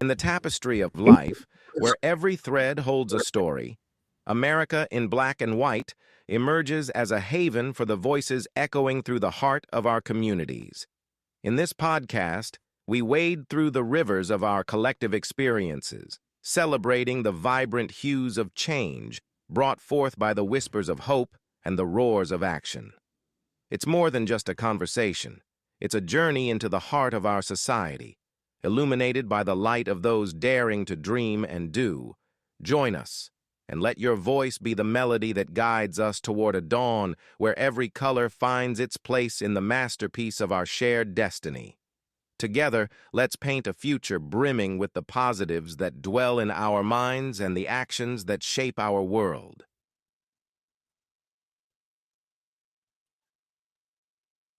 In the tapestry of life, where every thread holds a story, America in black and white emerges as a haven for the voices echoing through the heart of our communities. In this podcast, we wade through the rivers of our collective experiences, celebrating the vibrant hues of change brought forth by the whispers of hope and the roars of action. It's more than just a conversation. It's a journey into the heart of our society, illuminated by the light of those daring to dream and do. Join us, and let your voice be the melody that guides us toward a dawn where every color finds its place in the masterpiece of our shared destiny. Together, let's paint a future brimming with the positives that dwell in our minds and the actions that shape our world.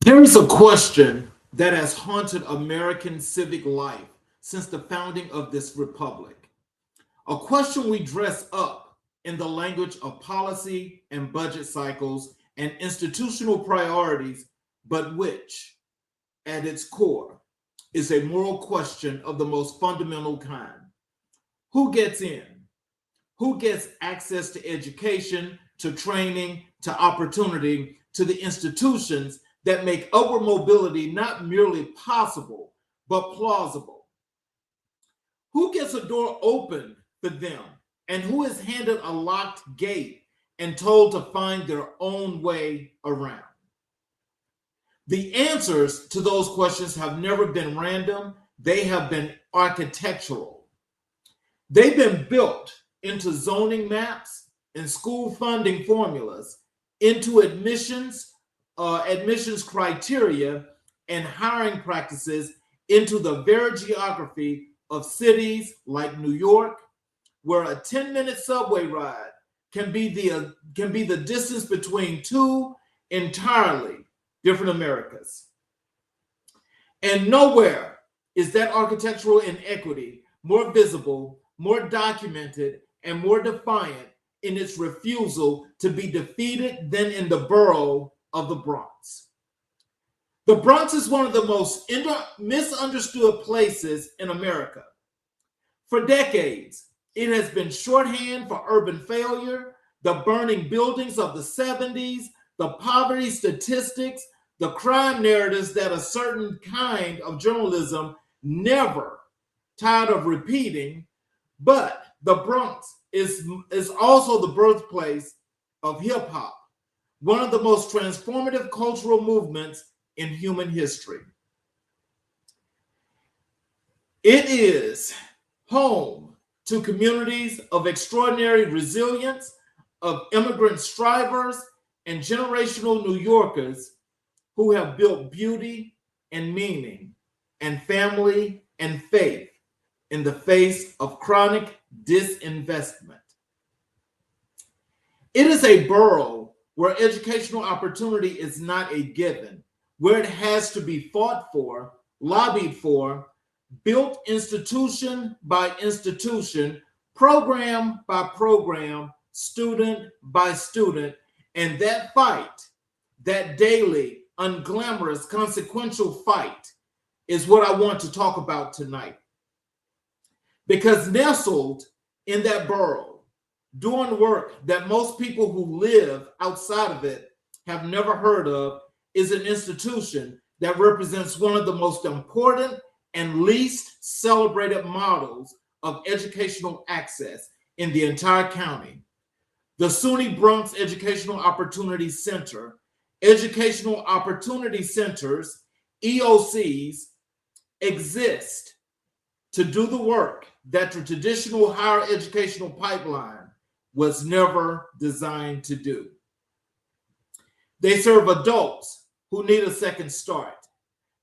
There is a question that has haunted American civic life since the founding of this republic. A question we dress up in the language of policy and budget cycles and institutional priorities, but which, at its core, is a moral question of the most fundamental kind. Who gets in? Who gets access to education, to training, to opportunity, to the institutions that make upward mobility not merely possible, but plausible? Who gets a door open for them, and who is handed a locked gate and told to find their own way around? The answers to those questions have never been random. They have been architectural. They've been built into zoning maps and school funding formulas, into admissions criteria and hiring practices, into the very geography of cities like New York, where a 10-minute subway ride can be the distance between two entirely different Americas. And nowhere is that architectural inequity more visible, more documented, and more defiant in its refusal to be defeated than in the borough of the Bronx. The Bronx is one of the most misunderstood places in America. For decades, it has been shorthand for urban failure, the burning buildings of the 70s, the poverty statistics, the crime narratives that a certain kind of journalism never tired of repeating. But the Bronx is also the birthplace of hip hop, one of the most transformative cultural movements in human history. It is home to communities of extraordinary resilience, of immigrant strivers, and generational New Yorkers who have built beauty and meaning and family and faith in the face of chronic disinvestment. It is a borough where educational opportunity is not a given, where it has to be fought for, lobbied for, built institution by institution, program by program, student by student, and that fight, that daily, unglamorous, consequential fight, is what I want to talk about tonight. Because nestled in that borough, doing work that most people who live outside of it have never heard of, is an institution that represents one of the most important and least celebrated models of educational access in the entire county. The SUNY Bronx Educational Opportunity Center. Educational Opportunity Centers, EOCs, exist to do the work that the traditional higher educational pipeline was never designed to do. They serve adults who need a second start.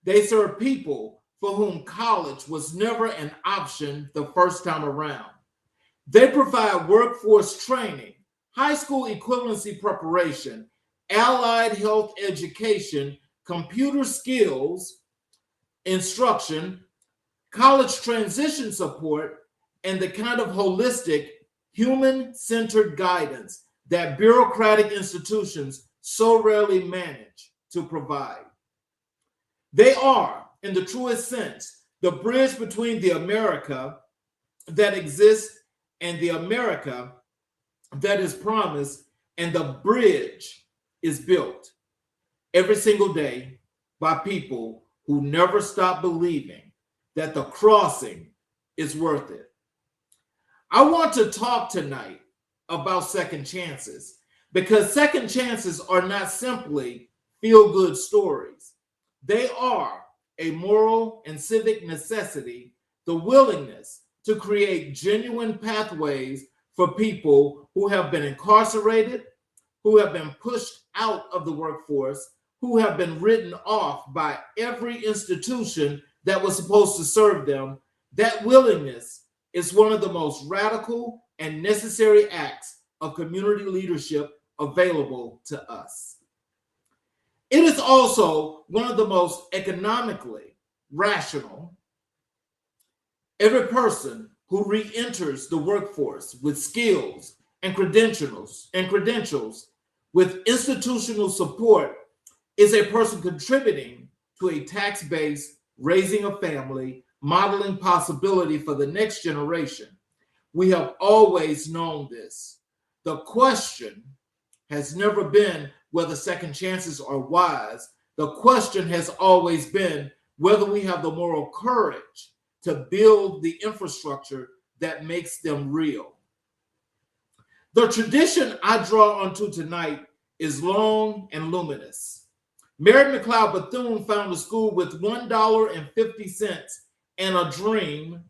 They serve people for whom college was never an option the first time around. They provide workforce training, high school equivalency preparation, allied health education, computer skills, instruction, college transition support, and the kind of holistic, human-centered guidance that bureaucratic institutions so rarely manage to provide. They are, in the truest sense, the bridge between the America that exists and the America that is promised, and the bridge is built every single day by people who never stop believing that the crossing is worth it. I want to talk tonight about second chances because second chances are not simply feel-good stories. They are a moral and civic necessity, the willingness to create genuine pathways for people who have been incarcerated, who have been pushed out of the workforce, who have been written off by every institution that was supposed to serve them. That willingness is one of the most radical and necessary acts of community leadership available to us. It is also one of the most economically rational. Every person who re-enters the workforce with skills and credentials with institutional support is a person contributing to a tax base, raising a family, modeling possibility for the next generation. We have always known this. The question has never been whether second chances are wise. The question has always been whether we have the moral courage to build the infrastructure that makes them real. The tradition I draw onto tonight is long and luminous. Mary McLeod Bethune found a school with $1.50 and a dream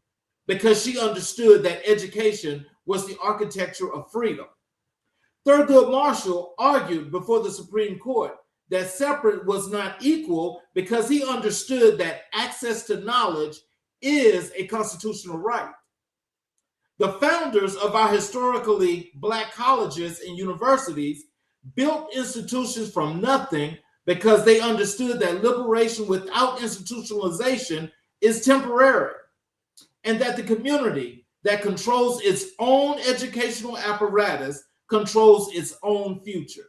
because she understood that education was the architecture of freedom. Thurgood Marshall argued before the Supreme Court that separate was not equal because he understood that access to knowledge is a constitutional right. The founders of our historically Black colleges and universities built institutions from nothing because they understood that liberation without institutionalization is temporary, and that the community that controls its own educational apparatus controls its own future.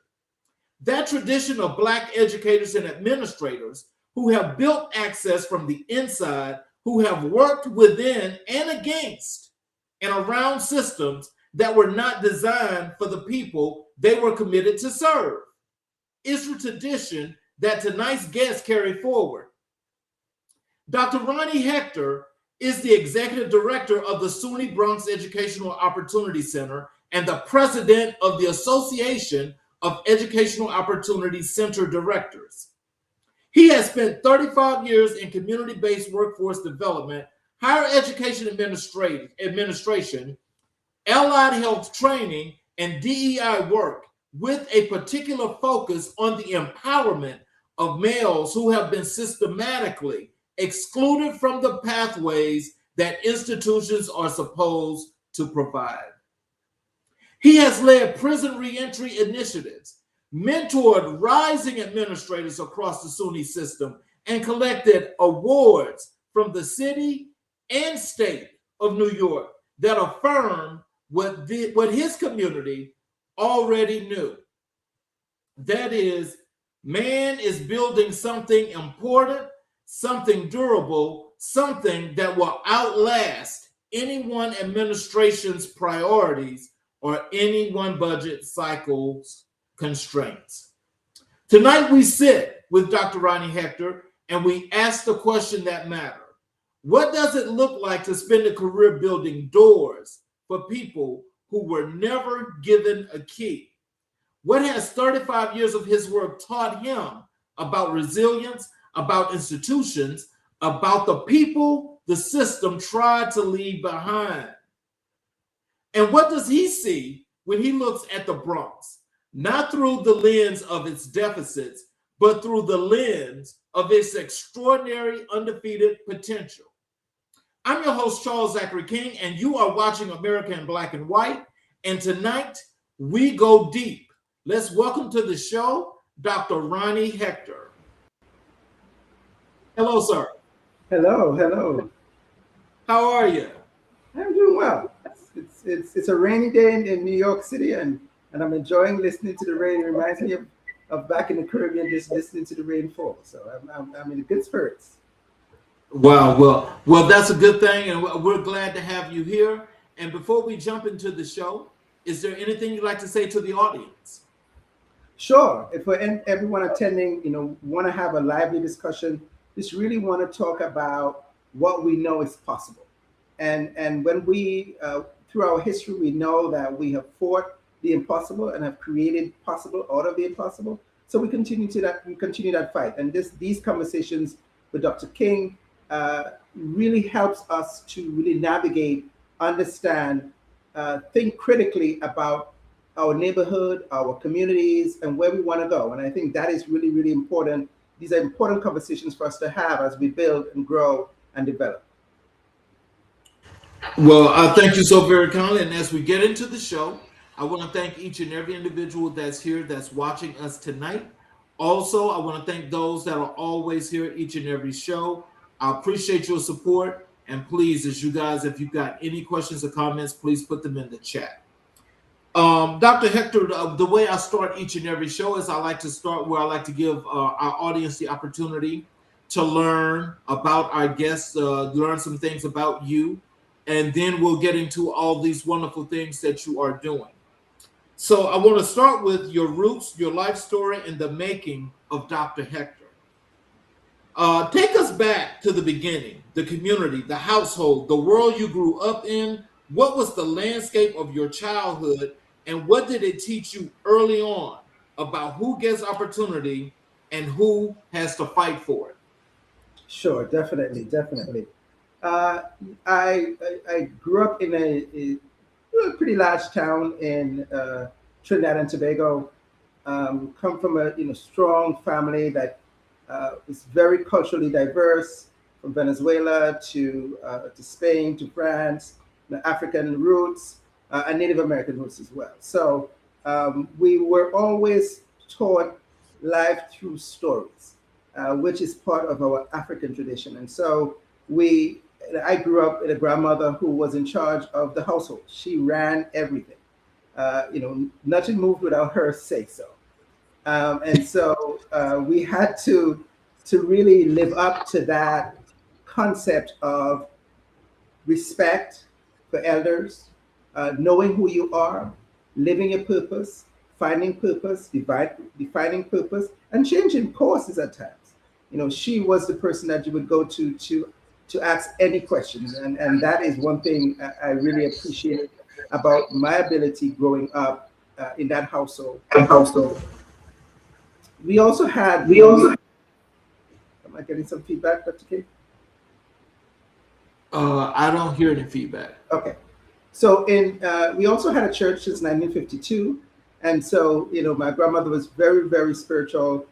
That tradition of Black educators and administrators who have built access from the inside, who have worked within and against and around systems that were not designed for the people they were committed to serve, is the tradition that tonight's guests carry forward. Dr. Ronnie Hector is the executive director of the SUNY Bronx Educational Opportunity Center and the president of the Association of Educational Opportunity Center Directors. He has spent 35 years in community-based workforce development, higher education administration, allied health training, and DEI work, with a particular focus on the empowerment of males who have been systematically excluded from the pathways that institutions are supposed to provide. He has led prison reentry initiatives, mentored rising administrators across the SUNY system, and collected awards from the city and state of New York that affirm what his community already knew. That is, man is building something important, something durable, something that will outlast any one administration's priorities or any one budget cycle's constraints. Tonight we sit with Dr. Ronnie Hector and we ask the question that matters. What does it look like to spend a career building doors for people who were never given a key? What has 35 years of his work taught him about resilience, about institutions, about the people the system tried to leave behind? And what does he see when he looks at the Bronx? Not through the lens of its deficits, but through the lens of its extraordinary undefeated potential. I'm your host, Charles Zachary King, and you are watching America in Black and White. And tonight, we go deep. Let's welcome to the show, Dr. Ronnie Hector. Hello, sir. Hello. How are you? I'm doing well. It's a rainy day in New York City, and I'm enjoying listening to the rain. It reminds me of back in the Caribbean, just listening to the rain fall. So I'm in good spirits. Wow. Well, that's a good thing, and we're glad to have you here. And before we jump into the show, is there anything you'd like to say to the audience? Sure. If everyone attending, want to have a lively discussion, just really want to talk about what we know is possible. And when we, through our history, we know that we have fought the impossible and have created possible out of the impossible. So we continue that fight. And these conversations with Dr. King really helps us to really navigate, understand, think critically about our neighborhood, our communities, and where we want to go. And I think that is really, really important. These are important conversations for us to have as we build and grow and develop. Well, thank you so very kindly. And as we get into the show, I want to thank each and every individual that's here, that's watching us tonight. Also, I want to thank those that are always here each and every show. I appreciate your support. And please, as you guys, if you've got any questions or comments, please put them in the chat. Dr. Hector, the way I start each and every show is I like to start where I like to give our audience the opportunity to learn about our guests, learn some things about you, and then we'll get into all these wonderful things that you are doing. So I want to start with your roots, your life story, and the making of Dr. Hector. Take us back to the beginning, the community, the household, the world you grew up in. What was the landscape of your childhood, and what did it teach you early on about who gets opportunity and who has to fight for it? Sure, definitely, definitely. Uh, I grew up in a pretty large town in Trinidad and Tobago. Come from a strong family that is very culturally diverse, from Venezuela to Spain to France, the African roots and Native American roots as well. So we were always taught life through stories, which is part of our African tradition. And so we, I grew up with a grandmother who was in charge of the household. She ran everything. Nothing moved without her say so. And so we had to really live up to that concept of respect for elders, knowing who you are, living your purpose, defining purpose, and changing courses at times. She was the person that you would go to ask any questions, and that is one thing I really appreciate about my ability growing up in that household. We also had, am I getting some feedback, Dr. K? I don't hear any feedback. Okay. So we also had a church since 1952. And so, my grandmother was very, very spiritual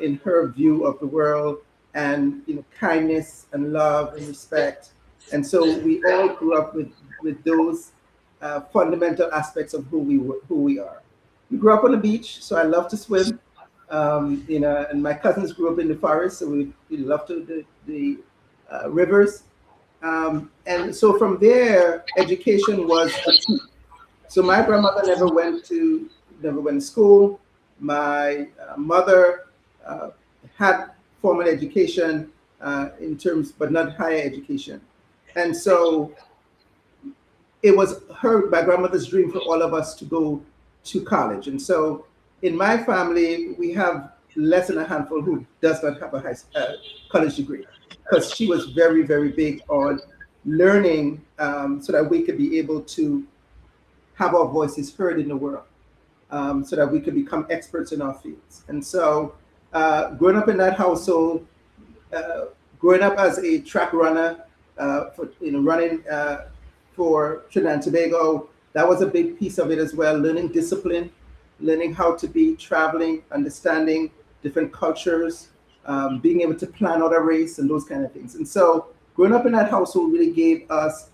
in her view of the world and, kindness and love and respect. And so we all grew up with those fundamental aspects of who we are. We grew up on the beach, so I love to swim. And my cousins grew up in the forest, so we loved the rivers. And so from there, education was a key. So my grandmother never went to school. My mother had formal education in terms, but not higher education. And so it was my grandmother's dream for all of us to go to college. And so in my family, we have less than a handful who does not have a college degree, because she was very, very big on learning so that we could be able to have our voices heard in the world, so that we could become experts in our fields. And so growing up in that household, growing up as a track runner, running for Trinidad and Tobago, that was a big piece of it as well, learning discipline, learning how to be traveling, understanding different cultures, being able to plan out a race and those kind of things. And so growing up in that household really gave us,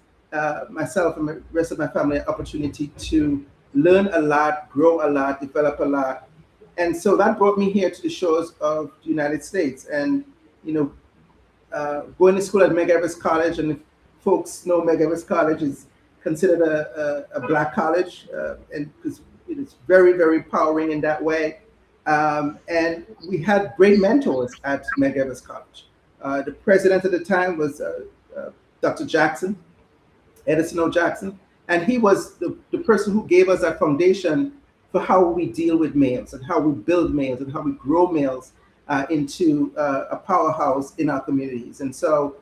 myself and the rest of my family, an opportunity to learn a lot, grow a lot, develop a lot. And so that brought me here to the shores of the United States. And, going to school at Medgar Evers College, and if folks know Medgar Evers College is considered a Black college, and because it's very, very empowering in that way. And we had great mentors at Medgar Evers College. The president at the time was Dr. Jackson, Edison O. Jackson, and he was the person who gave us a foundation for how we deal with males and how we build males and how we grow males into a powerhouse in our communities. And so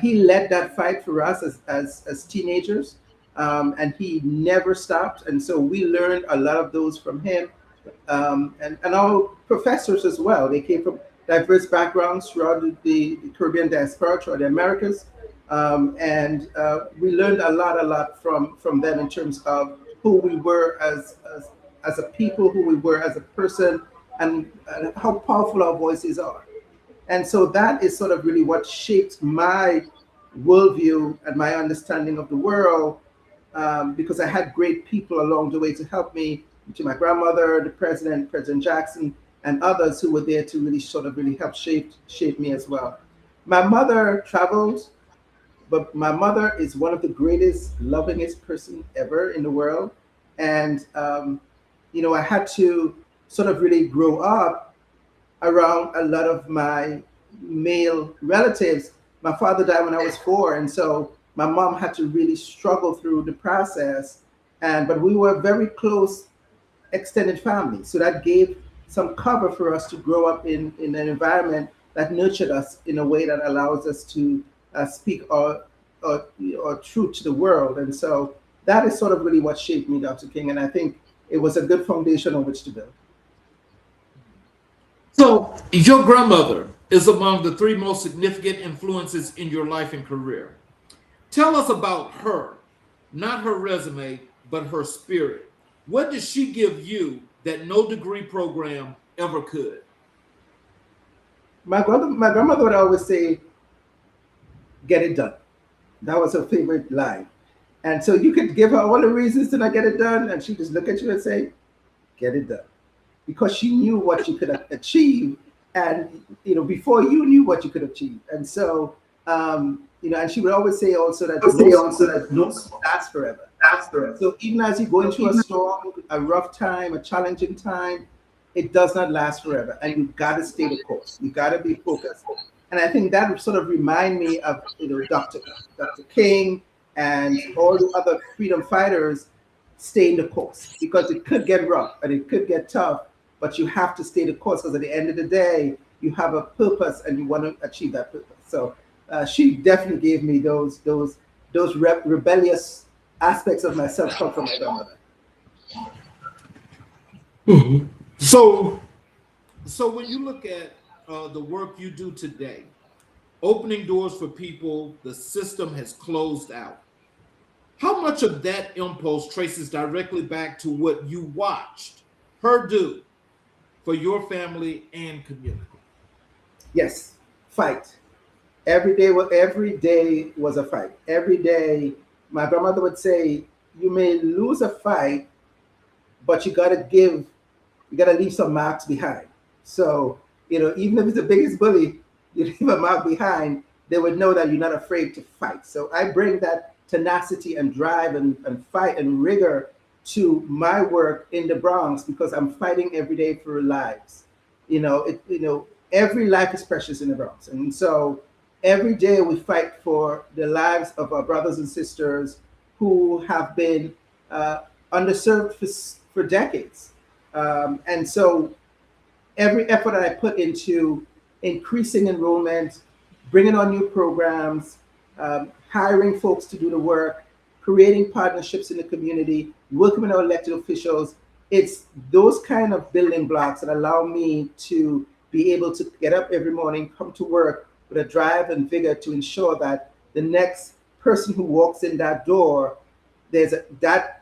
he led that fight for us as teenagers, and he never stopped. And so we learned a lot of those from him, and our professors as well. They came from diverse backgrounds throughout the Caribbean diaspora, throughout the Americas. And we learned a lot from them in terms of who we were as a people, who we were as a person, and how powerful our voices are. And so that is sort of really what shaped my worldview and my understanding of the world, because I had great people along the way to help me, to my grandmother, the president, President Jackson, and others who were there to really sort of really help shape me as well. My mother traveled, but my mother is one of the greatest, lovingest person ever in the world. And, I had to sort of really grow up around a lot of my male relatives. My father died when I was 4. And so my mom had to really struggle through the process. But we were a very close extended family. So that gave some cover for us to grow up in an environment that nurtured us in a way that allows us to speak our truth to the world. And so that is sort of really what shaped me, Dr. King. And I think it was a good foundation on which to build. So your grandmother is among the 3 most significant influences in your life and career. Tell us about her, not her resume, but her spirit. What did she give you that no degree program ever could? My grandmother would always say, "Get it done." That was her favorite line. And so you could give her all the reasons to not get it done, and she'd just look at you and say, "Get it done." Because she knew what you could achieve, and before you knew what you could achieve. And so, and she would always say also that no lasts forever. So even as you go into a storm, a rough time, a challenging time, it does not last forever, and you got to stay the course. You got to be focused. And I think that sort of remind me of Dr. King and all the other freedom fighters staying the course, because it could get rough and it could get tough, but you have to stay the course, because at the end of the day, you have a purpose and you want to achieve that purpose. So she definitely gave me those rebellious aspects of myself come from my grandmother. Mm-hmm. So when you look at the work you do today, opening doors for people the system has closed out, how much of that impulse traces directly back to what you watched her do for your family and community? Yes, fight. Every day was a fight. Every day, my grandmother would say, "You may lose a fight, but you gotta leave some marks behind." So, even if it's the biggest bully, you leave a mark behind, they would know that you're not afraid to fight. So I bring that tenacity and drive and fight and rigor to my work in the Bronx, because I'm fighting every day for lives. Every life is precious in the Bronx. And so every day we fight for the lives of our brothers and sisters who have been underserved for decades. And so every effort that I put into increasing enrollment, bringing on new programs, hiring folks to do the work, creating partnerships in the community, working with our elected officials, it's those kind of building blocks that allow me to be able to get up every morning, come to work with a drive and vigor to ensure that the next person who walks in that door, that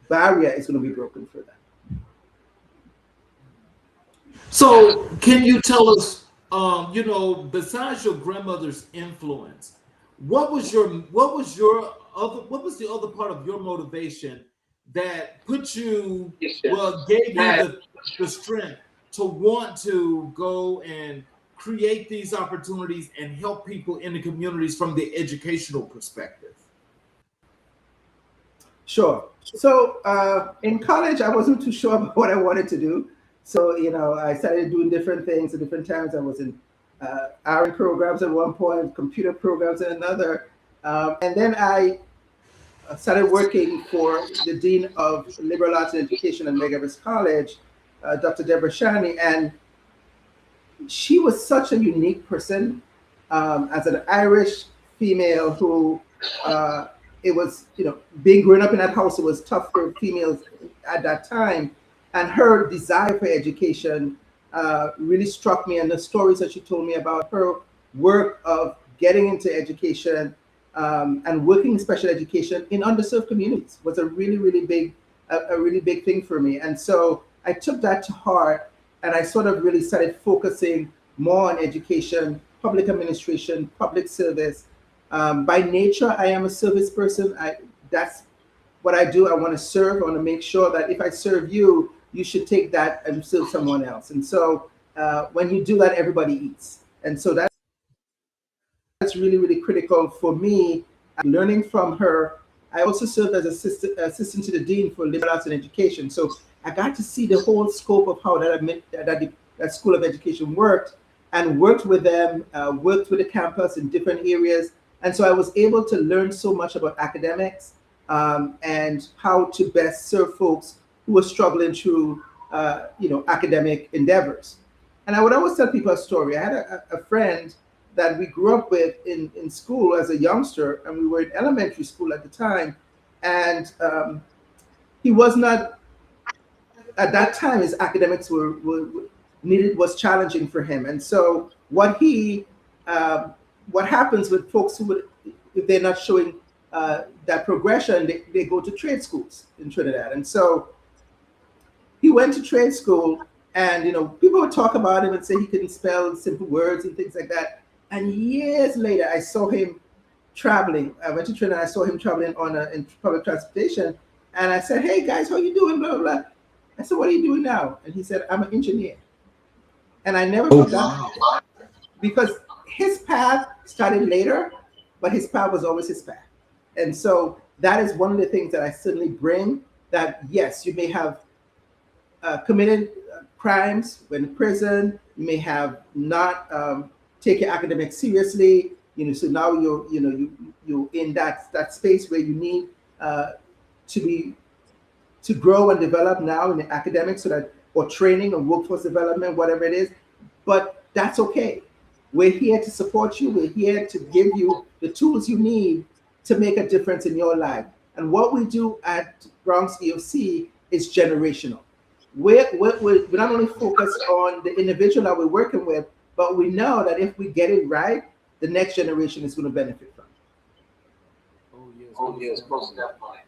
barrier is going to be broken for them. So can you tell us, besides your grandmother's influence, what was the other part of your motivation that put you, gave you the strength to want to go and create these opportunities and help people in the communities from the educational perspective? Sure. So in college, I wasn't too sure about what I wanted to do. So, I started doing different things at different times. I was in RN programs at one point, computer programs at another. And then I started working for the Dean of Liberal Arts and Education at Medgar College, Dr. Deborah Shani, and she was such a unique person as an Irish female who it was, being grown up in that house, it was tough for females at that time. And her desire for education really struck me. And the stories that she told me about her work of getting into education and working in special education in underserved communities was a really, really big, a really big thing for me. And so I took that to heart, and I sort of really started focusing more on education, public administration, public service. By nature, I am a service person. That's what I do. I want to serve. I want to make sure that if I serve you, you should take that and serve someone else. And so when you do that, everybody eats. And so that's really, really critical for me. Learning from her. I also served as assistant to the dean for liberal arts and education. So I got to see the whole scope of how that School of Education worked, and worked with them, worked with the campus in different areas. And so I was able to learn so much about academics and how to best serve folks who were struggling through, academic endeavors. And I would always tell people a story. I had a friend that we grew up with in school as a youngster, and we were in elementary school at the time. And he was not, at that time, his academics was challenging for him. And so what happens with folks who if they're not showing that progression, they go to trade schools in Trinidad. And so he went to trade school, and people would talk about him and say he couldn't spell simple words and things like that. And years later, I saw him traveling. I went to Trinidad. I saw him traveling in public transportation, and I said, "Hey guys, how you doing?" Blah blah blah. I said, "What are you doing now?" And he said, "I'm an engineer." And I never forgot, because his path started later, but his path was always his path. And so that is one of the things that I certainly bring, that yes, you may have committed crimes, went to prison, you may have not take your academics seriously, so now you're in that space where you need to grow and develop now in the academics, or training or workforce development, whatever it is. But that's okay. We're here to support you. We're here to give you the tools you need to make a difference in your life. And what we do at Bronx EOC is generational. We're not only focused on the individual that we're working with, but we know that if we get it right, the next generation is going to benefit from it. Oh yes, most definitely.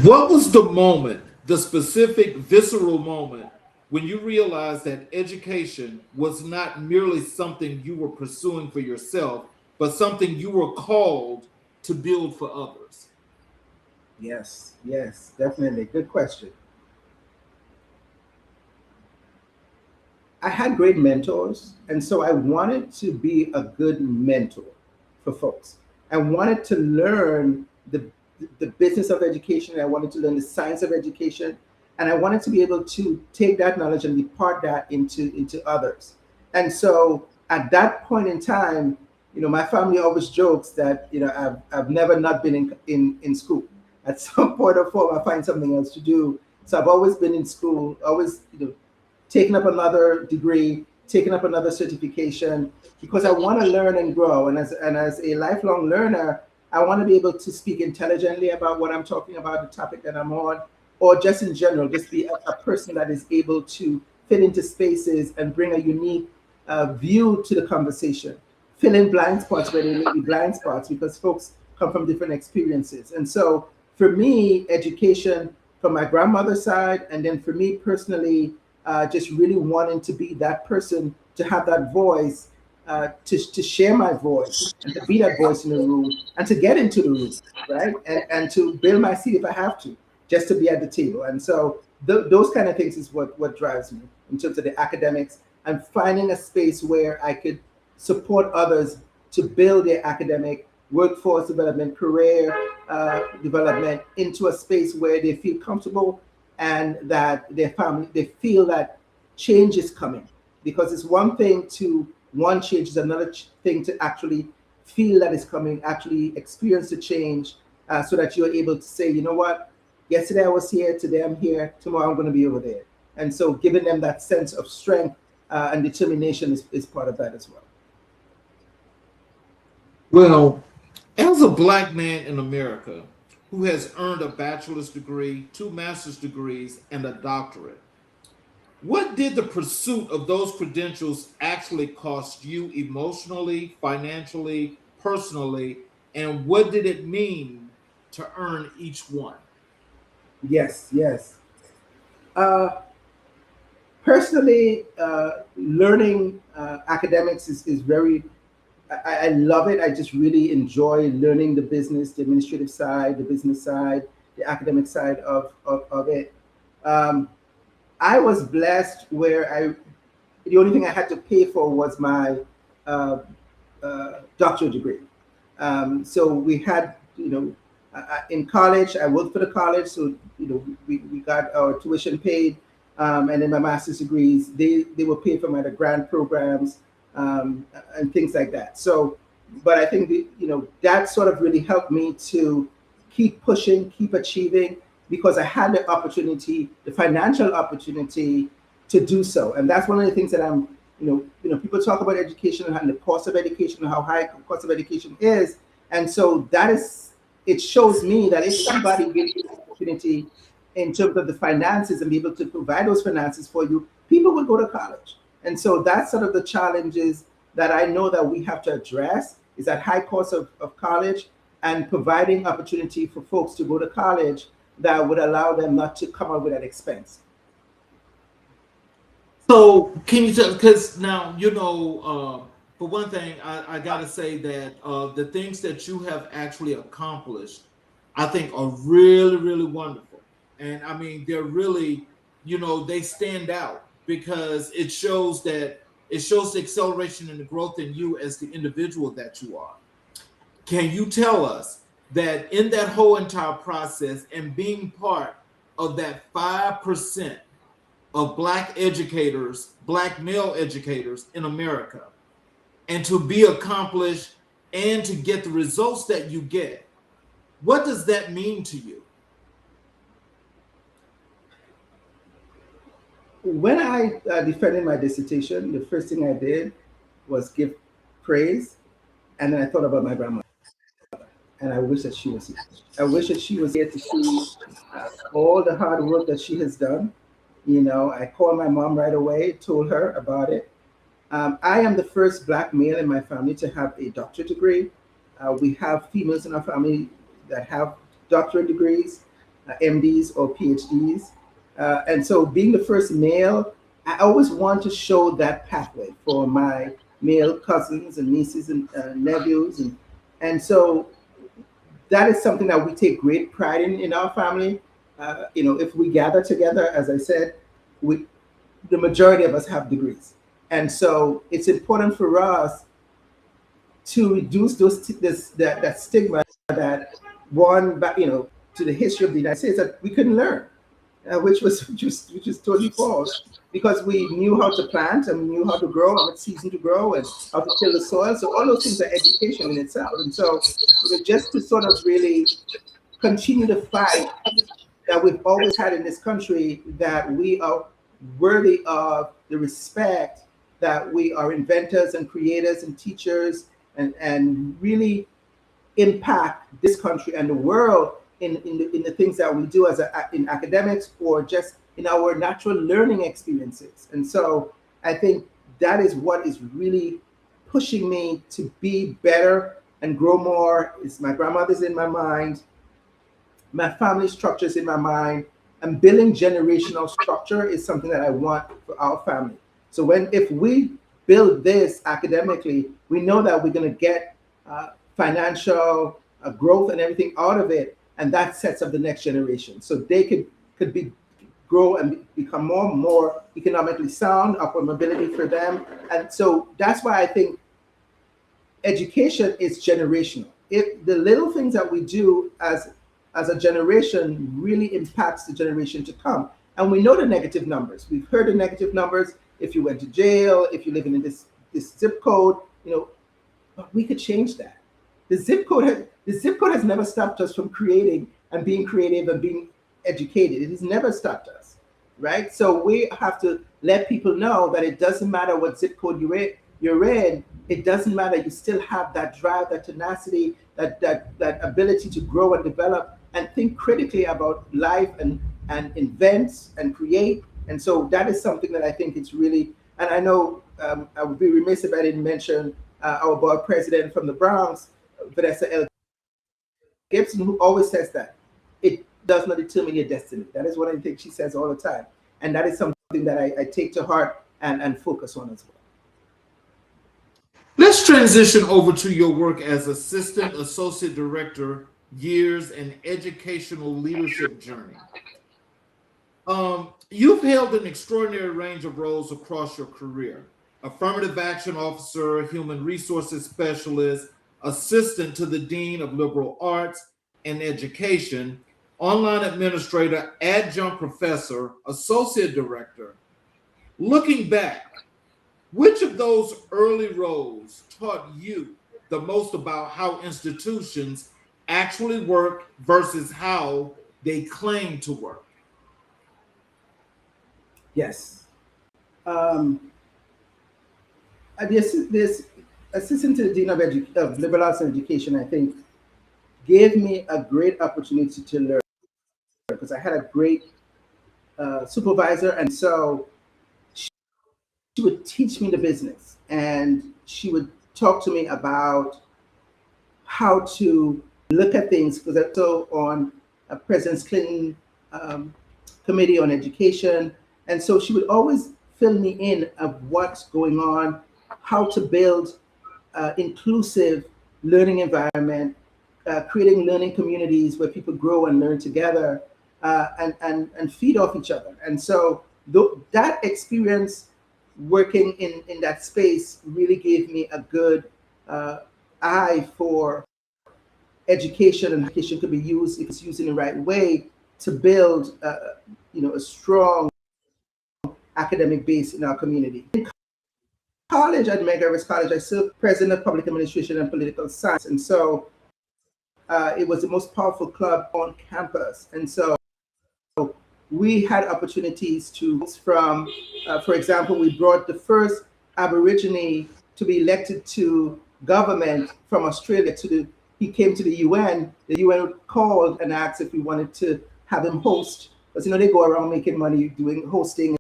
What was the moment, the specific visceral moment, when you realized that education was not merely something you were pursuing for yourself, but something you were called to build for others? Yes, definitely. Good question. I had great mentors, and so I wanted to be a good mentor for folks. I wanted to learn the business of education. I wanted to learn the science of education, and I wanted to be able to take that knowledge and impart that into others. And so at that point in time, my family always jokes that I've never not been in school. At some point or form, I find something else to do. So I've always been in school, always taking up another degree, taking up another certification, because I want to learn and grow. And as a lifelong learner, I want to be able to speak intelligently about what I'm talking about, the topic that I'm on, or just in general, just be a person that is able to fit into spaces and bring a unique view to the conversation, fill in blind spots where there may be blind spots, because folks come from different experiences. And so for me, education from my grandmother's side, and then for me personally, just really wanting to be that person, to have that voice, to share my voice, and to be that voice in the room, and to get into the room, right? And to build my seat if I have to, just to be at the table. And so those kind of things is what drives me in terms of the academics, and finding a space where I could support others to build their academic workforce development, career development into a space where they feel comfortable, and that their family, they feel that change is coming, because it's one thing to one change, is another thing to actually feel that it's coming, actually experience the change, so that you're able to say, you know what, yesterday I was here, today I'm here, tomorrow I'm going to be over there. And so giving them that sense of strength and determination is part of that as well. Well, as a Black man in America who has earned a bachelor's degree, 2 master's degrees, and a doctorate, what did the pursuit of those credentials actually cost you emotionally, financially, personally, and what did it mean to earn each one? Yes, yes. Personally, learning academics is very, I love it. I just really enjoy learning the business, the administrative side, the business side, the academic side of it. I was blessed where the only thing I had to pay for was my uh, doctorate degree. So we had, in college, I worked for the college, so we got our tuition paid, and then my master's degrees, they were paid for my grant programs, and things like that. So, but I think that sort of really helped me to keep pushing, keep achieving, because I had the opportunity, the financial opportunity to do so. And that's one of the things that people talk about education and the cost of education and how high the cost of education is. And so it shows me that if somebody gives you the opportunity in terms of the finances and be able to provide those finances for you, people will go to college. And so that's sort of the challenges that I know that we have to address, is that high cost of college and providing opportunity for folks to go to college that would allow them not to come up with that expense. So, can you tell? Because now, for one thing, I got to say that the things that you have actually accomplished, I think, are really, really wonderful. And I mean, they're really, they stand out because it shows the acceleration and the growth in you as the individual that you are. Can you tell us that in that whole entire process and being part of that 5% of Black educators, Black male educators in America, and to be accomplished and to get the results that you get, what does that mean to you? When I defended my dissertation, the first thing I did was give praise, and then I thought about my grandmother, and I wish that she was here. I wish that she was here to see all the hard work that she has done. I called my mom right away, told her about it. I am the first Black male in my family to have a doctorate degree. We have females in our family that have doctorate degrees, MDs or PhDs. And so being the first male, I always want to show that pathway for my male cousins and nieces and nephews. And so that is something that we take great pride in our family. If we gather together, as I said, the majority of us have degrees. And so it's important for us to reduce that stigma that to the history of the United States, that we couldn't learn, which is totally false, because we knew how to plant and we knew how to grow and what season to grow and how to till the soil. So all those things are education in itself. And so just to sort of really continue to fight that we've always had in this country, that we are worthy of the respect, that we are inventors and creators and teachers and really impact this country and the world in the things that we do in academics or just in our natural learning experiences. And so I think that is what is really pushing me to be better and grow more. It's my grandmother's in my mind, my family structures in my mind, and building generational structure is something that I want for our family. So if we build this academically, we know that we're going to get financial growth and everything out of it, and that sets up the next generation. So they could grow and become more economically sound, upward mobility for them. And so that's why I think education is generational. If the little things that we do as a generation really impacts the generation to come. And we know the negative numbers. We've heard the negative numbers. if you went to jail, if you're living in this zip code, but we could change that. The zip code has never stopped us from creating and being creative and being educated. It has never stopped us, right? So we have to let people know that it doesn't matter what zip code you're in. It doesn't matter. You still have that drive, that tenacity, that ability to grow and develop and think critically about life and invent and create. And so that is something that I think it's really. And I know I would be remiss if I didn't mention our board president from the Bronx, Vanessa L. Gibson, who always says that it does not determine your destiny. That is one of the things she says all the time. And that is something that I take to heart and focus on as well. Let's transition over to your work as Assistant Associate Director, Years and Educational Leadership Journey. You've held an extraordinary range of roles across your career: Affirmative Action Officer, Human Resources Specialist, Assistant to the Dean of Liberal Arts and Education, Online Administrator, Adjunct Professor, Associate Director. Looking back, which of those early roles taught you the most about how institutions actually work versus how they claim to work? Yes. This assistant to the dean of liberal arts and education, I think, gave me a great opportunity to learn because I had a great supervisor, and so she would teach me the business, and she would talk to me about how to look at things, because I'm so on President Clinton committee on education, and so she would always fill me in of what's going on, how to build inclusive learning environment, creating learning communities where people grow and learn together, and feed off each other. And so that experience working in that space really gave me a good eye for education, and education could be used, if it's used in the right way, to build a strong academic base in our community. In college at Medgar Evers College, I served president of public administration and political science, and so it was the most powerful club on campus. And so we had opportunities from, for example, we brought the first Aborigine to be elected to government from Australia he came to the UN. The UN called and asked if we wanted to have him host, because they go around making money doing hosting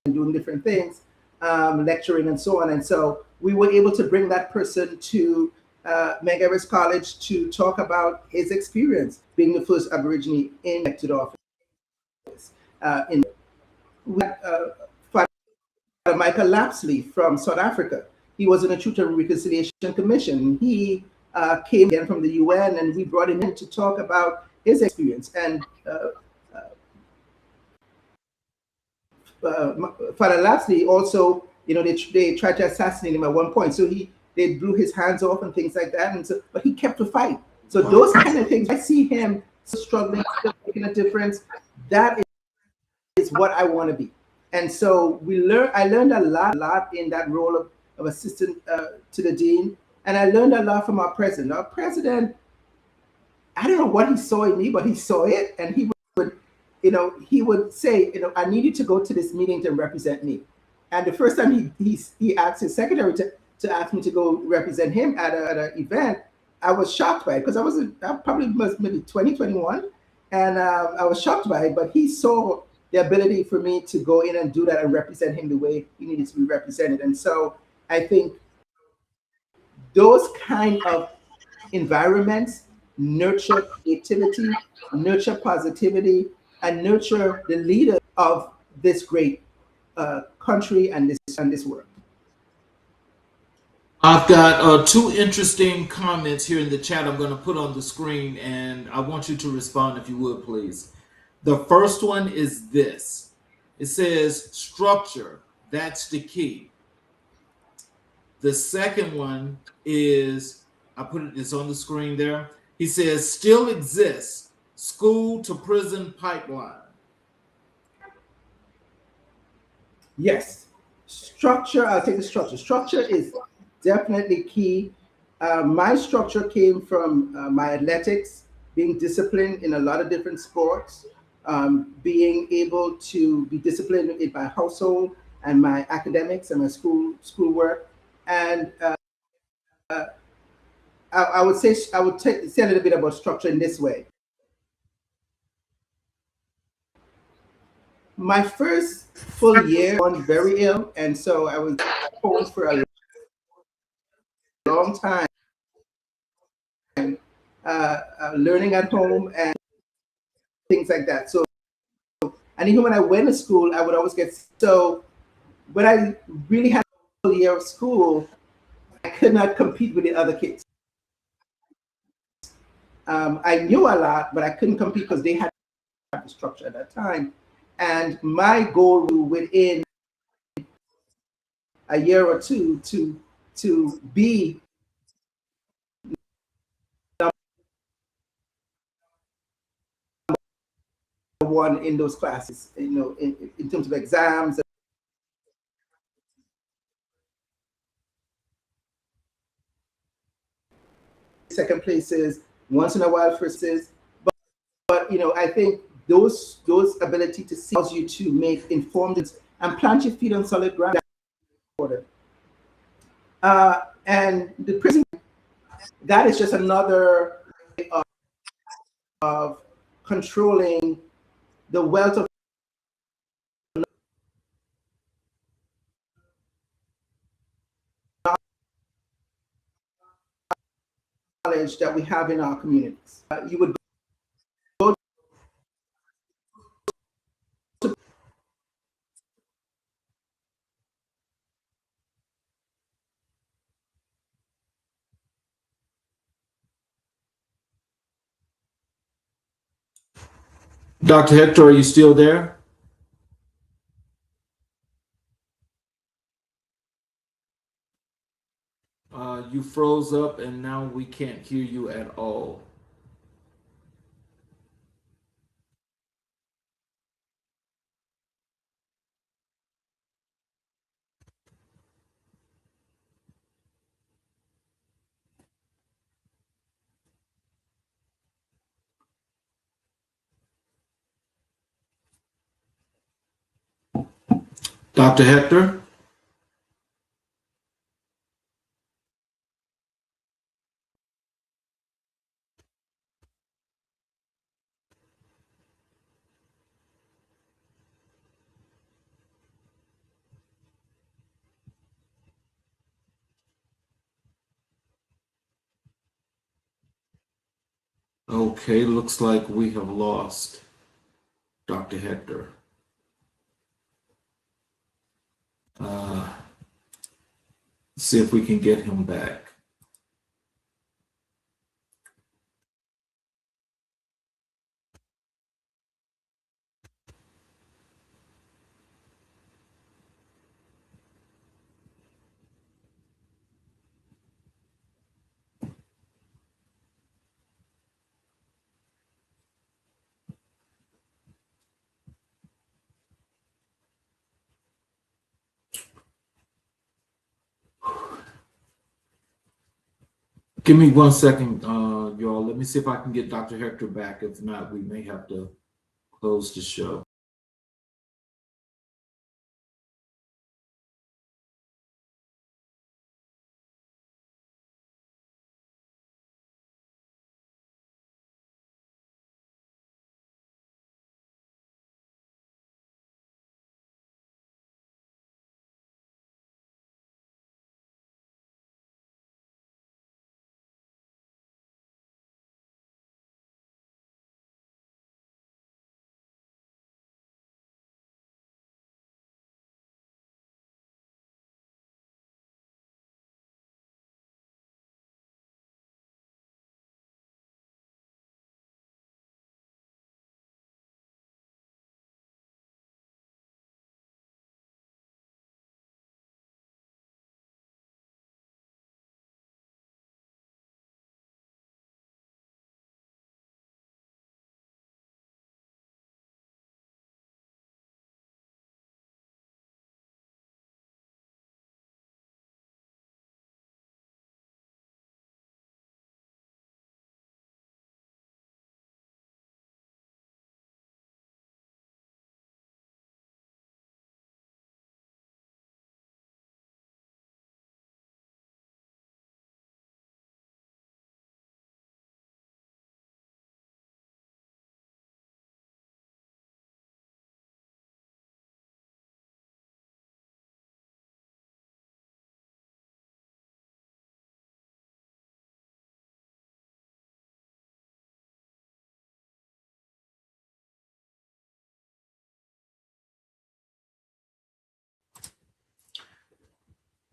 and doing different things, lecturing and so on. And so we were able to bring that person to Medgar Evers College to talk about his experience being the first Aborigine in elected office. Father Michael Lapsley from South Africa. He was in a Truth and Reconciliation Commission. He came again from the UN, and we brought him in to talk about his experience. And Father Lapsley also, they tried to assassinate him at one point. So they blew his hands off and things like that. And so, but he kept the fight. So those kind of things, I see him struggling, still making a difference. That is what I want to be. And so I learned a lot in that role of assistant to the dean. And I learned a lot from our president. Our president, I don't know what he saw in me, but he saw it. And he would say, I need you to go to this meeting to represent me. And the first time he asked his secretary to ask me to go represent him at an event, I was shocked by it, because I probably was maybe 2021. And I was shocked by it, but he saw the ability for me to go in and do that and represent him the way he needed to be represented. And so I think those kind of environments nurture creativity, nurture positivity, and nurture the leader of this great country and this world. I've got two interesting comments here in the chat I'm going to put on the screen, and I want you to respond if you would, please. The first one is this. It says, structure, that's the key. The second one is, it's on the screen there. He says, still exists, school to prison pipeline. Yes, Structure, I'll take the structure. Structure is definitely key. My structure came from my athletics, being disciplined in a lot of different sports, being able to be disciplined in my household and my academics and my schoolwork. And I would say say a little bit about structure in this way. My first full year, I was very ill, and so I was home for a long time, learning at home and things like that. So, and even when I went to school, I would always get so. When I really had a full year of school, I could not compete with the other kids. I knew a lot, but I couldn't compete because they had the structure at that time. And my goal within a year or two to be one in those classes, in terms of exams. Second places, once in a while firsts, but I think those ability to see allows you to make informed and plant your feet on solid ground. And the prison, that is just another way of controlling the wealth of knowledge that we have in our communities. You would go to Dr. Hector, are you still there? You froze up and now we can't hear you at all. Dr. Hector? Okay, looks like we have lost Dr. Hector. Uh, see if we can get him back. Give me 1 second, y'all. Let me see if I can get Dr. Hector back. If not, we may have to close the show.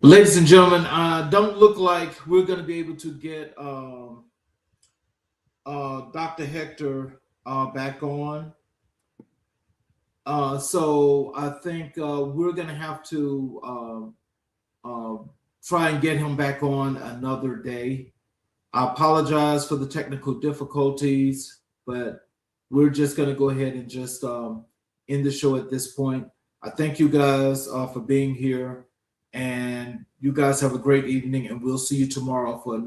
Ladies and gentlemen, don't look like we're going to be able to get Dr. Hector back on. So I think we're going to have to try and get him back on another day. I apologize for the technical difficulties, but we're just going to go ahead and just end the show at this point. I thank you guys for being here, and you guys have a great evening, and we'll see you tomorrow for another.